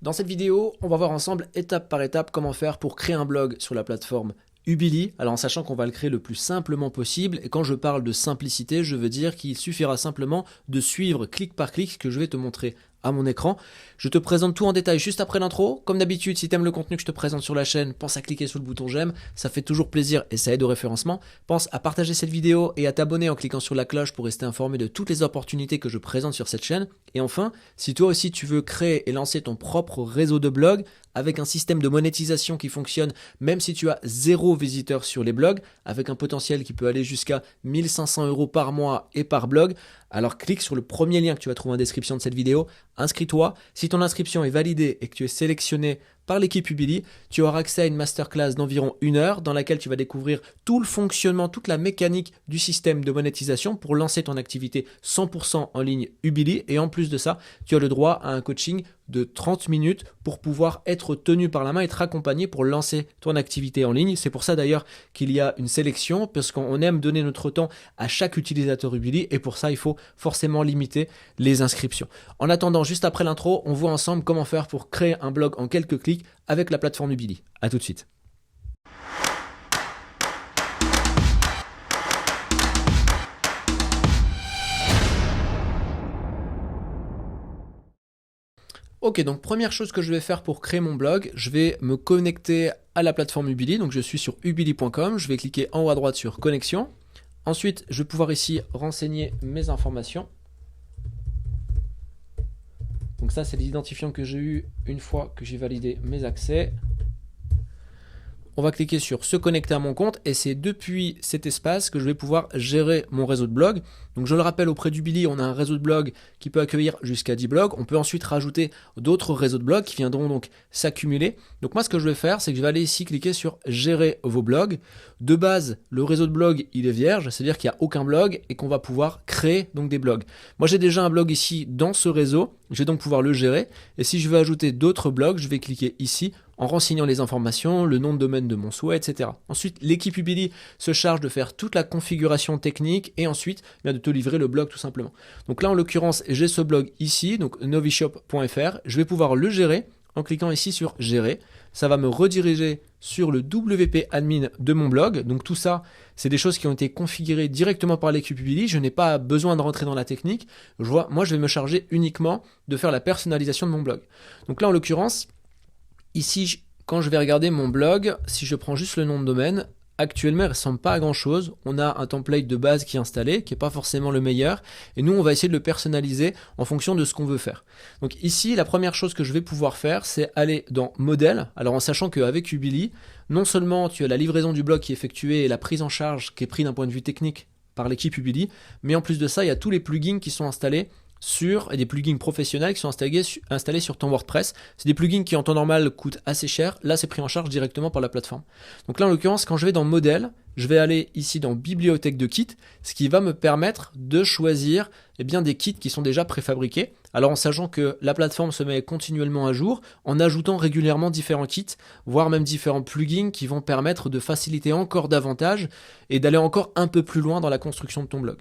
Dans cette vidéo, on va voir ensemble étape par étape comment faire pour créer un blog sur la plateforme Ubili, alors en sachant qu'on va le créer le plus simplement possible, et quand je parle de simplicité, je veux dire qu'il suffira simplement de suivre clic par clic ce que je vais te montrer à mon écran. Je te présente tout en détail juste après l'intro. Comme d'habitude, si tu aimes le contenu que je te présente sur la chaîne, pense à cliquer sur le bouton j'aime, ça fait toujours plaisir et ça aide au référencement. Pense à partager cette vidéo et à t'abonner en cliquant sur la cloche pour rester informé de toutes les opportunités que je présente sur cette chaîne. Et enfin, si toi aussi tu veux créer et lancer ton propre réseau de blogs avec un système de monétisation qui fonctionne même si tu as 0 visiteur sur les blogs, avec un potentiel qui peut aller jusqu'à 1500 € par mois et par blog, alors clique sur le premier lien que tu vas trouver en description de cette vidéo, inscris-toi. Si ton inscription est validée et que tu es sélectionné par l'équipe Ubili, tu auras accès à une masterclass d'environ 1 heure dans laquelle tu vas découvrir tout le fonctionnement, toute la mécanique du système de monétisation pour lancer ton activité 100% en ligne Ubili. Et en plus de ça, tu as le droit à un coaching de 30 minutes pour pouvoir être tenu par la main et être accompagné pour lancer ton activité en ligne. C'est pour ça d'ailleurs qu'il y a une sélection, parce qu'on aime donner notre temps à chaque utilisateur Ubili et pour ça il faut forcément limiter les inscriptions. En attendant, juste après l'intro, on voit ensemble comment faire pour créer un blog en quelques clics avec la plateforme Ubili. A tout de suite. Ok, donc première chose que je vais faire pour créer mon blog, je vais me connecter à la plateforme Ubili. Donc je suis sur ubili.com, je vais cliquer en haut à droite sur connexion. Ensuite, je vais pouvoir ici renseigner mes informations. Donc ça, c'est l'identifiant que j'ai eu une fois que j'ai validé mes accès. On va cliquer sur se connecter à mon compte et c'est depuis cet espace que je vais pouvoir gérer mon réseau de blog. Donc je le rappelle, auprès d'Ubili, on a un réseau de blog qui peut accueillir jusqu'à 10 blogs. On peut ensuite rajouter d'autres réseaux de blogs qui viendront donc s'accumuler. Donc moi, ce que je vais faire, c'est que je vais aller ici cliquer sur gérer vos blogs. De base, le réseau de blog, il est vierge, c'est-à-dire qu'il n'y a aucun blog et qu'on va pouvoir créer donc des blogs. Moi, j'ai déjà un blog ici dans ce réseau. Je vais donc pouvoir le gérer. Et si je veux ajouter d'autres blogs, je vais cliquer ici en renseignant les informations, le nom de domaine de mon souhait, etc. Ensuite, l'équipe Ubili se charge de faire toute la configuration technique et ensuite de te livrer le blog tout simplement. Donc là, en l'occurrence, j'ai ce blog ici, donc novishop.fr. Je vais pouvoir le gérer en cliquant ici sur gérer. Ça va me rediriger sur le WP admin de mon blog. Donc tout ça, c'est des choses qui ont été configurées directement par l'équipe Ubili. Je n'ai pas besoin de rentrer dans la technique. Moi, je vais me charger uniquement de faire la personnalisation de mon blog. Donc là, en l'occurrence, ici, quand je vais regarder mon blog, si je prends juste le nom de domaine, actuellement, il ne ressemble pas à grand chose. On a un template de base qui est installé, qui n'est pas forcément le meilleur. Et nous, on va essayer de le personnaliser en fonction de ce qu'on veut faire. Donc ici, la première chose que je vais pouvoir faire, c'est aller dans modèle. Alors en sachant qu'avec Ubili, non seulement tu as la livraison du blog qui est effectuée et la prise en charge qui est prise d'un point de vue technique par l'équipe Ubili, mais en plus de ça, il y a tous les plugins qui sont installés et des plugins professionnels qui sont installés sur ton WordPress. C'est des plugins qui en temps normal coûtent assez cher. Là, c'est pris en charge directement par la plateforme. Donc là, en l'occurrence, quand je vais dans modèle, je vais aller ici dans bibliothèque de kits, ce qui va me permettre de choisir des kits qui sont déjà préfabriqués. Alors en sachant que la plateforme se met continuellement à jour, en ajoutant régulièrement différents kits, voire même différents plugins qui vont permettre de faciliter encore davantage et d'aller encore un peu plus loin dans la construction de ton blog.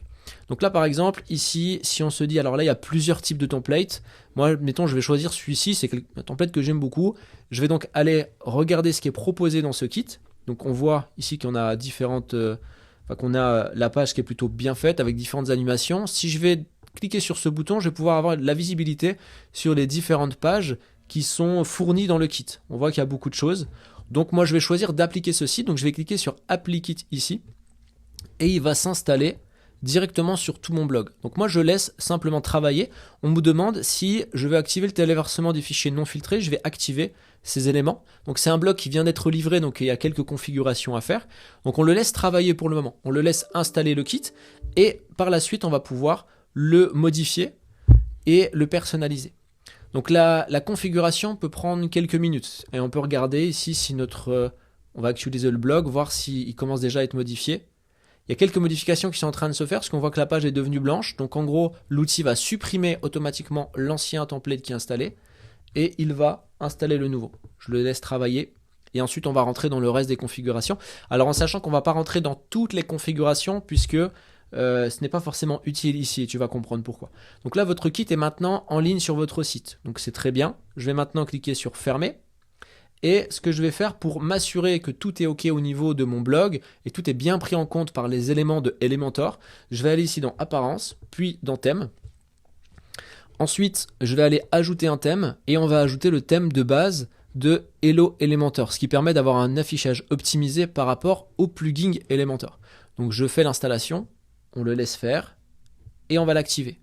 Donc là par exemple, ici, si on se dit, alors là il y a plusieurs types de templates. Moi, mettons, je vais choisir celui-ci, c'est un template que j'aime beaucoup. Je vais donc aller regarder ce qui est proposé dans ce kit. Donc on voit ici qu'on a qu'on a la page qui est plutôt bien faite avec différentes animations. Si je vais cliquer sur ce bouton, je vais pouvoir avoir la visibilité sur les différentes pages qui sont fournies dans le kit. On voit qu'il y a beaucoup de choses. Donc moi, je vais choisir d'appliquer ceci. Donc je vais cliquer sur Apply Kit ici et il va s'installer directement sur tout mon blog. Donc moi je laisse simplement travailler. On me demande si je veux activer le téléversement des fichiers non filtrés, je vais activer ces éléments. Donc c'est un blog qui vient d'être livré, donc il y a quelques configurations à faire. Donc on le laisse travailler pour le moment. On le laisse installer le kit et par la suite on va pouvoir le modifier et le personnaliser. Donc la configuration peut prendre quelques minutes et on peut regarder ici si on va actualiser le blog, voir s'il commence déjà à être modifié. Il y a quelques modifications qui sont en train de se faire parce qu'on voit que la page est devenue blanche. Donc en gros, l'outil va supprimer automatiquement l'ancien template qui est installé et il va installer le nouveau. Je le laisse travailler et ensuite on va rentrer dans le reste des configurations. Alors en sachant qu'on ne va pas rentrer dans toutes les configurations puisque ce n'est pas forcément utile ici et tu vas comprendre pourquoi. Donc là, votre kit est maintenant en ligne sur votre site. Donc c'est très bien. Je vais maintenant cliquer sur fermer. Et ce que je vais faire pour m'assurer que tout est OK au niveau de mon blog et tout est bien pris en compte par les éléments de Elementor, je vais aller ici dans Apparence, puis dans Thème. Ensuite, je vais aller ajouter un thème et on va ajouter le thème de base de Hello Elementor, ce qui permet d'avoir un affichage optimisé par rapport au plugin Elementor. Donc je fais l'installation, on le laisse faire et on va l'activer.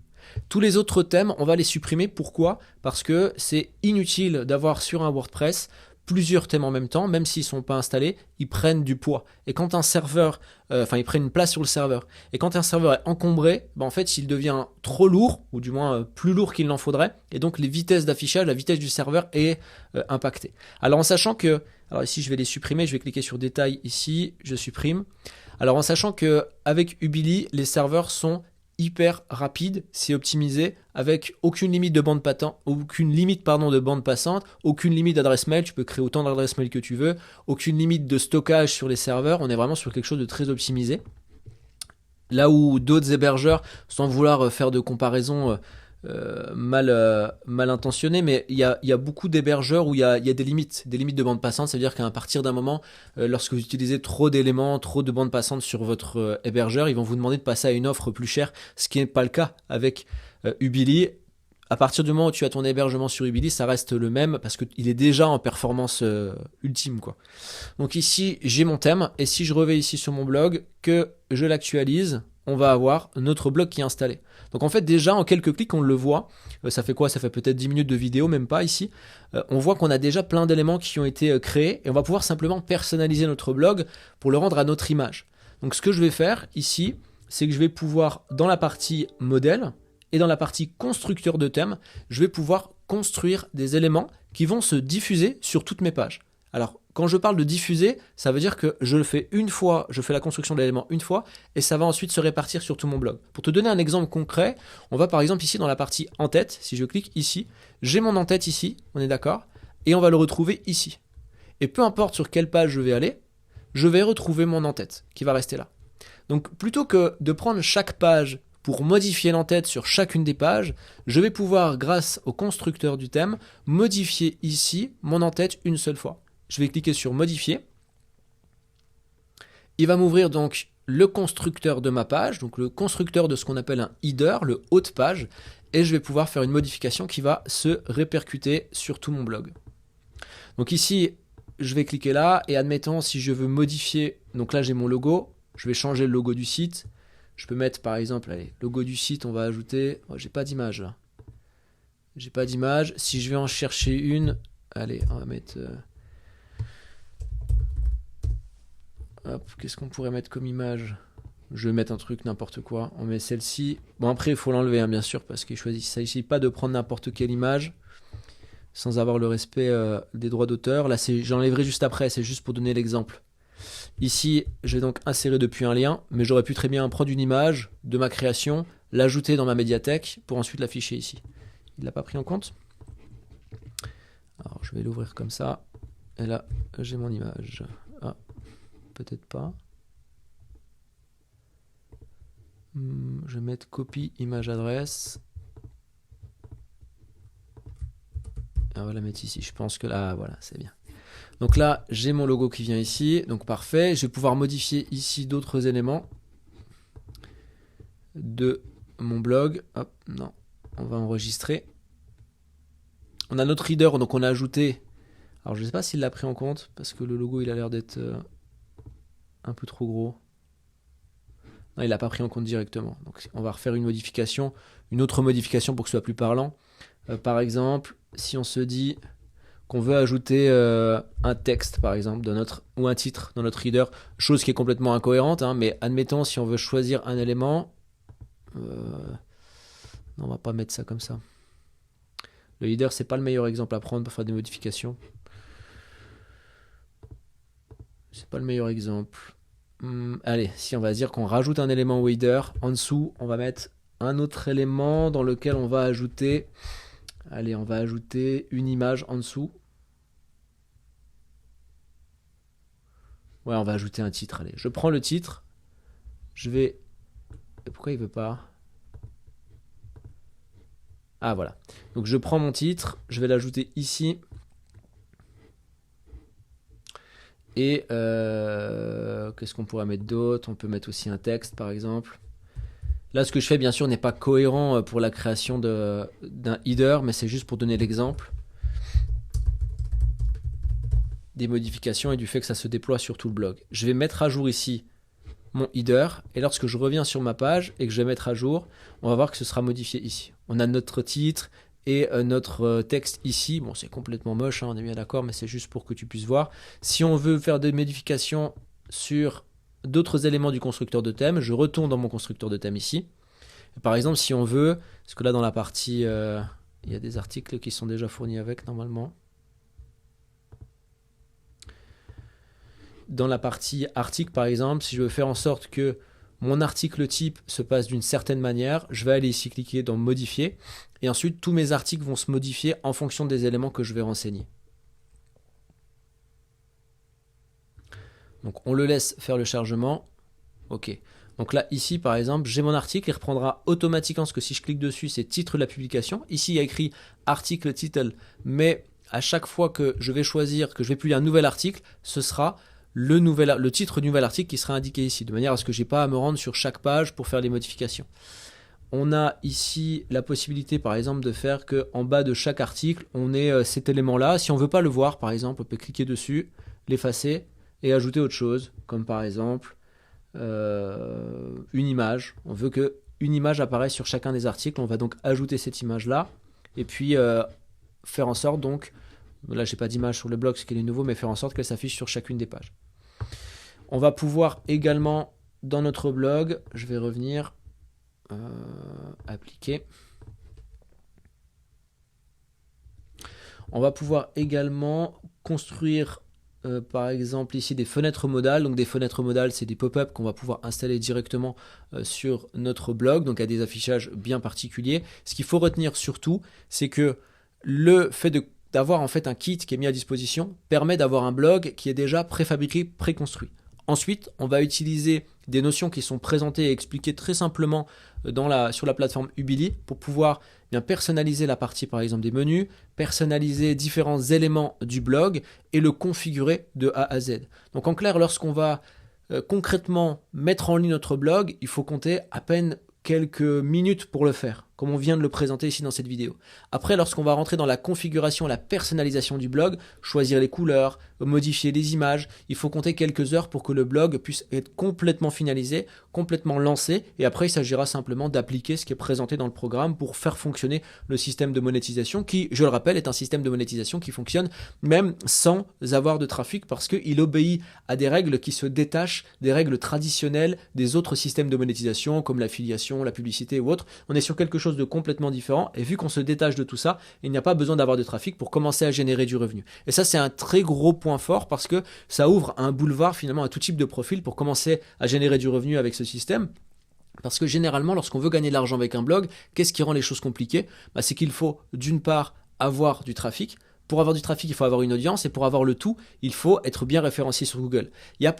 Tous les autres thèmes, on va les supprimer. Pourquoi? Parce que c'est inutile d'avoir sur un WordPress plusieurs thèmes en même temps, même s'ils ne sont pas installés, ils prennent du poids. Et quand un serveur, ils prennent une place sur le serveur. Et quand un serveur est encombré, en fait, il devient trop lourd, ou du moins plus lourd qu'il n'en faudrait. Et donc les vitesses d'affichage, la vitesse du serveur est impactée. Alors en sachant que, alors ici je vais les supprimer, je vais cliquer sur détail ici, je supprime. Alors en sachant que avec Ubili, les serveurs sont hyper rapide, c'est optimisé avec aucune limite de bande passante, de bande passante, aucune limite d'adresse mail, tu peux créer autant d'adresses mail que tu veux, aucune limite de stockage sur les serveurs, on est vraiment sur quelque chose de très optimisé. Là où d'autres hébergeurs, sans vouloir faire de comparaison mal intentionné, mais il y a beaucoup d'hébergeurs où il y a des limites de bande passante. Ça veut dire qu'à partir d'un moment, lorsque vous utilisez trop d'éléments, trop de bande passante sur votre hébergeur, ils vont vous demander de passer à une offre plus chère, ce qui n'est pas le cas avec Ubili. À partir du moment où tu as ton hébergement sur Ubili, ça reste le même parce qu'il est déjà en performance ultime, quoi. Donc ici, j'ai mon thème et si je reviens ici sur mon blog, que je l'actualise, on va avoir notre blog qui est installé. Donc en fait déjà en quelques clics on le voit, ça fait quoi? Ça fait peut-être 10 minutes de vidéo, même pas ici. On voit qu'on a déjà plein d'éléments qui ont été créés et on va pouvoir simplement personnaliser notre blog pour le rendre à notre image. Donc ce que je vais faire ici, c'est que je vais pouvoir dans la partie modèle et dans la partie constructeur de thème, je vais pouvoir construire des éléments qui vont se diffuser sur toutes mes pages. Alors, quand je parle de diffuser, ça veut dire que je le fais une fois, je fais la construction de l'élément une fois, et ça va ensuite se répartir sur tout mon blog. Pour te donner un exemple concret, on va par exemple ici dans la partie en-tête, si je clique ici, j'ai mon en-tête ici, on est d'accord, et on va le retrouver ici. Et peu importe sur quelle page je vais aller, je vais retrouver mon en-tête, qui va rester là. Donc plutôt que de prendre chaque page pour modifier l'en-tête sur chacune des pages, je vais pouvoir, grâce au constructeur du thème, modifier ici mon en-tête une seule fois. Je vais cliquer sur modifier. Il va m'ouvrir donc le constructeur de ma page, donc le constructeur de ce qu'on appelle un header, le haut de page, et je vais pouvoir faire une modification qui va se répercuter sur tout mon blog. Donc ici, je vais cliquer là, et admettons si je veux modifier, donc là j'ai mon logo, je vais changer le logo du site, je peux mettre par exemple, allez, logo du site, on va ajouter, j'ai pas d'image là, j'ai pas d'image, si je vais en chercher une, allez, on va mettre... Hop, qu'est-ce qu'on pourrait mettre comme image? Je vais mettre un truc, n'importe quoi. On met celle-ci. Bon, après, il faut l'enlever, hein, bien sûr, parce qu'il ne s'agit pas de prendre n'importe quelle image sans avoir le respect des droits d'auteur. Là, j'enlèverai juste après, c'est juste pour donner l'exemple. Ici, je vais donc insérer depuis un lien, mais j'aurais pu très bien prendre une image de ma création, l'ajouter dans ma médiathèque pour ensuite l'afficher ici. Il ne l'a pas pris en compte. Alors, je vais l'ouvrir comme ça. Et là, j'ai mon image. Ah. Peut-être pas. Je vais mettre copie, image, adresse. On va la mettre ici. Je pense que là, voilà, c'est bien. Donc là, j'ai mon logo qui vient ici. Donc parfait. Je vais pouvoir modifier ici d'autres éléments de mon blog. Hop, non. On va enregistrer. On a notre reader, donc on a ajouté. Alors je ne sais pas s'il l'a pris en compte parce que le logo, il a l'air d'être... un peu trop gros. Non, il l'a pas pris en compte directement. Donc on va refaire une modification, une autre modification pour que ce soit plus parlant. Par exemple, si on se dit qu'on veut ajouter un texte, par exemple, ou un titre dans notre reader, chose qui est complètement incohérente, hein, mais admettons si on veut choisir un élément, non, on va pas mettre ça comme ça. Le header, c'est pas le meilleur exemple à prendre pour faire des modifications. C'est pas le meilleur exemple. Allez, si on va dire qu'on rajoute un élément au header, en dessous, on va mettre un autre élément dans lequel on va ajouter... Allez, on va ajouter une image en dessous. Ouais, on va ajouter un titre. Allez, je prends le titre. Je vais Et pourquoi il veut pas? Ah voilà. Donc je prends mon titre, je vais l'ajouter ici. Et qu'est-ce qu'on pourrait mettre d'autre? On peut mettre aussi un texte par exemple. Là, ce que je fais, bien sûr, n'est pas cohérent pour la création d'un header, mais c'est juste pour donner l'exemple des modifications et du fait que ça se déploie sur tout le blog. Je vais mettre à jour ici mon header, et lorsque je reviens sur ma page et que je vais mettre à jour, on va voir que ce sera modifié ici. On a notre titre et notre texte ici. Bon, c'est complètement moche, hein, on est bien d'accord, mais c'est juste pour que tu puisses voir. Si on veut faire des modifications sur d'autres éléments du constructeur de thème, je retourne dans mon constructeur de thème ici. Et par exemple, si on veut, parce que là dans la partie, il y a des articles qui sont déjà fournis avec normalement. Dans la partie article par exemple, si je veux faire en sorte que mon article type se passe d'une certaine manière, je vais aller ici cliquer dans modifier et ensuite tous mes articles vont se modifier en fonction des éléments que je vais renseigner. Donc on le laisse faire le chargement. Ok. Donc là ici par exemple j'ai mon article, il reprendra automatiquement parce que si je clique dessus c'est titre de la publication. Ici il y a écrit article title, mais à chaque fois que je vais choisir que je vais publier un nouvel article, ce sera le titre du nouvel article qui sera indiqué ici, de manière à ce que je n'ai pas à me rendre sur chaque page pour faire les modifications. On a ici la possibilité par exemple de faire qu'en bas de chaque article, on ait cet élément-là. Si on ne veut pas le voir par exemple, on peut cliquer dessus, l'effacer et ajouter autre chose, comme par exemple une image. On veut qu'une image apparaisse sur chacun des articles, on va donc ajouter cette image-là et puis faire en sorte donc, là j'ai pas d'image sur le blog ce qui est nouveau, mais faire en sorte qu'elle s'affiche sur chacune des pages. On va pouvoir également dans notre blog, je vais revenir appliquer. On va pouvoir également construire par exemple ici des fenêtres modales. Donc des fenêtres modales, c'est des pop-up qu'on va pouvoir installer directement sur notre blog, donc à des affichages bien particuliers. Ce qu'il faut retenir surtout, c'est que le fait d'avoir en fait un kit qui est mis à disposition permet d'avoir un blog qui est déjà préfabriqué, préconstruit. Ensuite, on va utiliser des notions qui sont présentées et expliquées très simplement sur la plateforme Ubili pour pouvoir bien personnaliser la partie par exemple des menus, personnaliser différents éléments du blog et le configurer de A à Z. Donc en clair, lorsqu'on va concrètement mettre en ligne notre blog, il faut compter à peine quelques minutes pour le faire, comme on vient de le présenter ici dans cette vidéo. Après, lorsqu'on va rentrer dans la configuration, la personnalisation du blog, choisir les couleurs, modifier les images, il faut compter quelques heures pour que le blog puisse être complètement finalisé, complètement lancé, et après il s'agira simplement d'appliquer ce qui est présenté dans le programme pour faire fonctionner le système de monétisation qui, je le rappelle, est un système de monétisation qui fonctionne même sans avoir de trafic parce qu'il obéit à des règles qui se détachent des règles traditionnelles des autres systèmes de monétisation comme l'affiliation, la publicité ou autre. On est sur quelque chose de complètement différent et vu qu'on se détache de tout ça, il n'y a pas besoin d'avoir de trafic pour commencer à générer du revenu. Et ça, c'est un très gros point fort parce que ça ouvre un boulevard finalement à tout type de profil pour commencer à générer du revenu avec ce système. Parce que généralement, lorsqu'on veut gagner de l'argent avec un blog, qu'est-ce qui rend les choses compliquées? C'est qu'il faut d'une part avoir du trafic. Pour avoir du trafic, il faut avoir une audience et pour avoir le tout, il faut être bien référencié sur Google.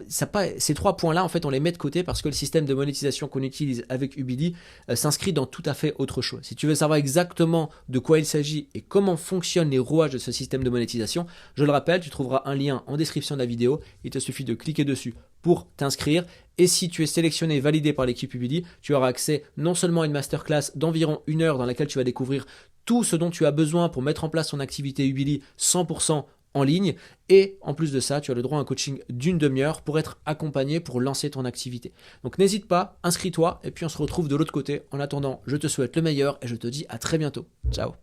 Ces trois points-là, en fait, on les met de côté parce que le système de monétisation qu'on utilise avec Ubili s'inscrit dans tout à fait autre chose. Si tu veux savoir exactement de quoi il s'agit et comment fonctionnent les rouages de ce système de monétisation, je le rappelle, tu trouveras un lien en description de la vidéo. Il te suffit de cliquer dessus pour t'inscrire. Et si tu es sélectionné et validé par l'équipe Ubili, tu auras accès non seulement à une masterclass d'environ 1 heure dans laquelle tu vas découvrir tout ce dont tu as besoin pour mettre en place ton activité Ubili 100% en ligne. Et en plus de ça, tu as le droit à un coaching d'une demi-heure pour être accompagné pour lancer ton activité. Donc n'hésite pas, inscris-toi et puis on se retrouve de l'autre côté. En attendant, je te souhaite le meilleur et je te dis à très bientôt. Ciao.